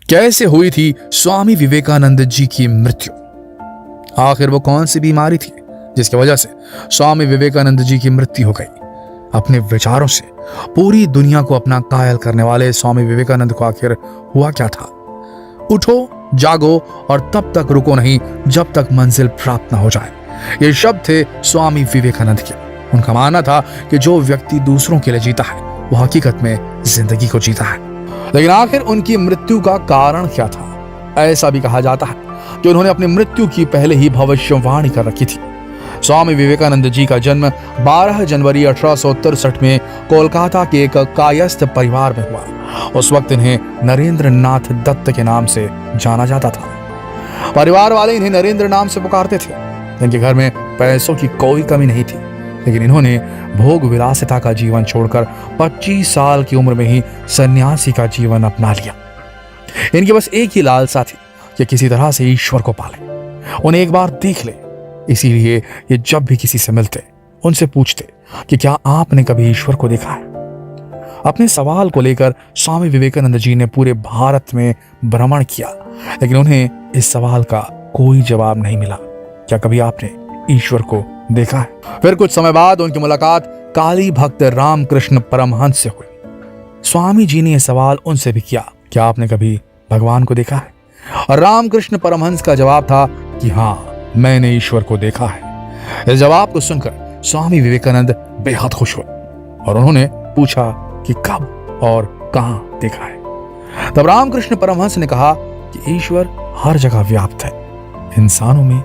कैसे हुई थी स्वामी विवेकानंद जी की मृत्यु? आखिर वो कौन सी बीमारी थी जिसकी वजह से स्वामी विवेकानंद जी की मृत्यु हो गई? अपने विचारों से पूरी दुनिया को अपना कायल करने वाले स्वामी विवेकानंद को आखिर हुआ क्या था? उठो, जागो और तब तक रुको नहीं जब तक मंजिल प्राप्त न हो जाए। ये शब्द थे स्वामी विवेकानंद के। उनका मानना था कि जो व्यक्ति दूसरों के लिए जीता है वो हकीकत में जिंदगी को जीता है। लेकिन आखिर उनकी मृत्यु का कारण क्या था? ऐसा भी कहा जाता है कि उन्होंने अपनी मृत्यु की पहले ही भविष्यवाणी कर रखी थी। स्वामी विवेकानंद जी का जन्म 12 जनवरी 1863 में कोलकाता के एक कायस्थ परिवार में हुआ। उस वक्त इन्हें नरेंद्र नाथ दत्त के नाम से जाना जाता था। परिवार वाले इन्हें नरेंद्र नाम से पुकारते थे। इनके घर में पैसों की कोई कमी नहीं थी, लेकिन इन्होंने भोग विलासिता का जीवन छोड़कर 25 साल की उम्र में ही सन्यासी का जीवन अपना लिया। इनकी बस एक ही लालसा थी कि किसी तरह से ईश्वर को पाले, उन्हें एक बार देख ले। इसीलिए ये जब भी किसी से मिलते उनसे पूछते कि क्या आपने कभी ईश्वर को देखा है? अपने सवाल को लेकर स्वामी विवेकानंद जी ने पूरे भारत में भ्रमण किया, लेकिन उन्हें इस सवाल का कोई जवाब नहीं मिला। क्या कभी आपने ईश्वर को देखा है? फिर कुछ समय बाद उनकी मुलाकात काली भक्त रामकृष्ण परमहंस से हुई। स्वामी जी ने यह सवाल उनसे भी किया, क्या आपने कभी भगवान को देखा है? और रामकृष्ण परमहंस का जवाब था कि हाँ, मैंने ईश्वर को देखा है। इस जवाब को सुनकर स्वामी विवेकानंद बेहद खुश हुए और उन्होंने पूछा कि कब और कहां देखा है। तब रामकृष्ण परमहंस ने कहा कि ईश्वर हर जगह व्याप्त है, इंसानों में,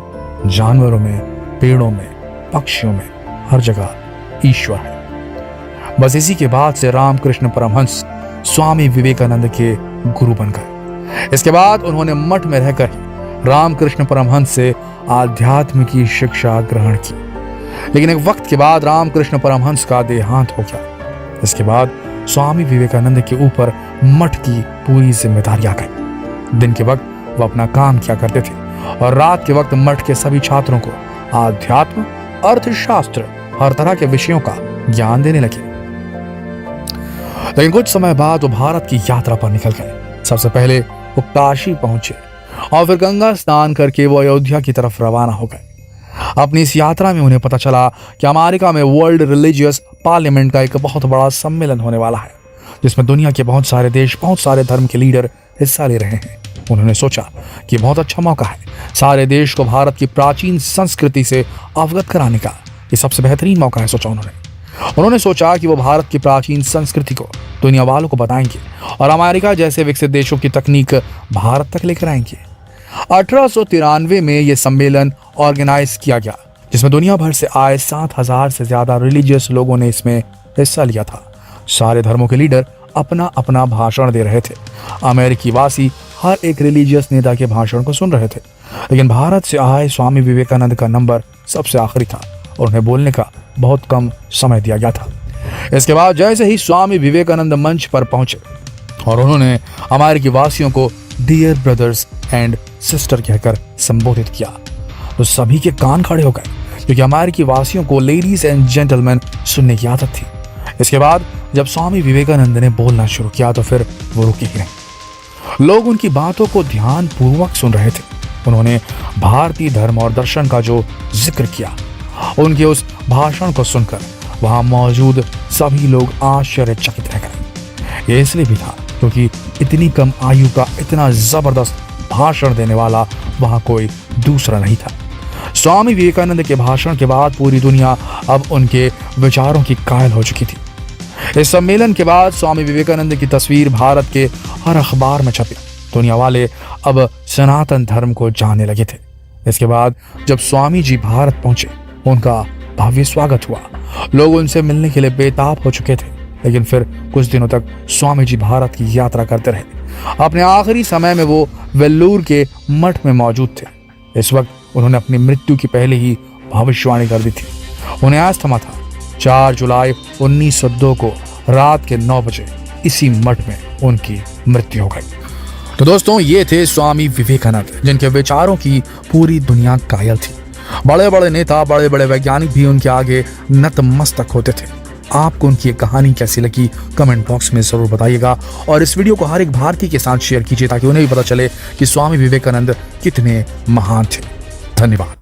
जानवरों में, पेड़ों में, पक्षियों में, हर जगह ईश्वर है। बस इसी के बाद से रामकृष्ण परमहंस स्वामी विवेकानंद के गुरु बन गए। इसके बाद उन्होंने मठ में रहकर ही रामकृष्ण परमहंस से आध्यात्म की शिक्षा ग्रहण की। लेकिन एक वक्त के बाद रामकृष्ण परमहंस का देहांत हो गया। इसके बाद स्वामी विवेकानंद के ऊपर मठ की पूरी जिम्मेदारी आ गई। दिन के वक्त वो अपना काम किया करते थे और रात के वक्त मठ के सभी छात्रों को आध्यात्म, अर्थशास्त्र, हर तरह के विषयों का ज्ञान देने लगे। लेकिन कुछ समय बाद वो भारत की यात्रा पर निकल गए। सबसे पहले वो काशी पहुंचे और फिर गंगा स्नान करके वो अयोध्या की तरफ रवाना हो गए। अपनी इस यात्रा में उन्हें पता चला कि अमेरिका में वर्ल्ड रिलीजियस पार्लियामेंट का एक बहुत बड़ा सम्मेलन होने वाला है, जिसमें दुनिया के बहुत सारे देश, बहुत सारे धर्म के लीडर हिस्सा ले रहे हैं। उन्होंने सोचा कि बहुत अच्छा मौका है सारे देश को भारत की प्राचीन संस्कृति से अवगत कराने का। ये सबसे बेहतरीन मौका है, सोचा उन्होंने सोचा कि वो भारत की प्राचीन संस्कृति को दुनिया वालों को बताएंगे और अमेरिका जैसे विकसित देशों की तकनीक भारत तक लेकर आएंगे। 1893 में यह सम्मेलन ऑर्गेनाइज किया गया, जिसमें दुनिया भर से आए 7000 से ज्यादा रिलीजियस लोगों ने इसमें हिस्सा लिया था। सारे धर्मों के लीडर अपना अपना भाषण दे रहे थे। अमेरिकी वासी हर एक रिलीजियस नेता के भाषण को सुन रहे थे, लेकिन भारत से आए स्वामी विवेकानंद का नंबर सबसे आखिरी था और उन्हें बोलने का बहुत कम समय दिया गया था। इसके बाद जैसे ही स्वामी विवेकानंद मंच पर पहुंचे और उन्होंने अमेरिकी वासियों को डियर ब्रदर्स एंड सिस्टर कहकर संबोधित किया, तो सभी के कान खड़े हो गए, क्योंकि अमेरिकी वासियों को लेडीज एंड जेंटलमैन सुनने की आदत थी। इसके बाद जब स्वामी विवेकानंद ने बोलना शुरू किया तो फिर वो रुके ही नहीं। लोग उनकी बातों को ध्यान पूर्वक सुन रहे थे। उन्होंने भारतीय धर्म और दर्शन का जो जिक्र किया, उनके उस भाषण को सुनकर वहां मौजूद सभी लोग आश्चर्यचकित रह गए। ये इसलिए भी था क्योंकि इतनी कम आयु का इतना जबरदस्त भाषण देने वाला वहां कोई दूसरा नहीं था। स्वामी विवेकानंद के भाषण के बाद पूरी दुनिया अब उनके विचारों की कायल हो चुकी थी। इस सम्मेलन के बाद स्वामी विवेकानंद की तस्वीर भारत के हर अखबार में छपी। दुनिया वाले अब सनातन धर्म को जानने लगे थे। इसके बाद जब स्वामी जी भारत पहुंचे, उनका भव्य स्वागत हुआ। लोग उनसे मिलने के लिए बेताब हो चुके थे। लेकिन फिर कुछ दिनों तक स्वामी जी भारत की यात्रा करते रहे। अपने आखिरी समय में वो वेल्लूर के मठ में मौजूद थे। इस वक्त उन्होंने अपनी मृत्यु की पहले ही भविष्यवाणी कर दी थी। उन्हें आज थमा था 4 जुलाई 1902 को रात के 9 बजे इसी मठ में उनकी मृत्यु हो गई। तो दोस्तों, ये थे स्वामी विवेकानंद, जिनके विचारों की पूरी दुनिया कायल थी। बड़े बड़े नेता, बड़े बड़े वैज्ञानिक भी उनके आगे नतमस्तक होते थे। आपको उनकी ये कहानी कैसी लगी कमेंट बॉक्स में जरूर बताइएगा और इस वीडियो को हर एक भारतीय के साथ शेयर कीजिए ताकि उन्हें भी पता चले कि स्वामी विवेकानंद कितने महान थे। धन्यवाद।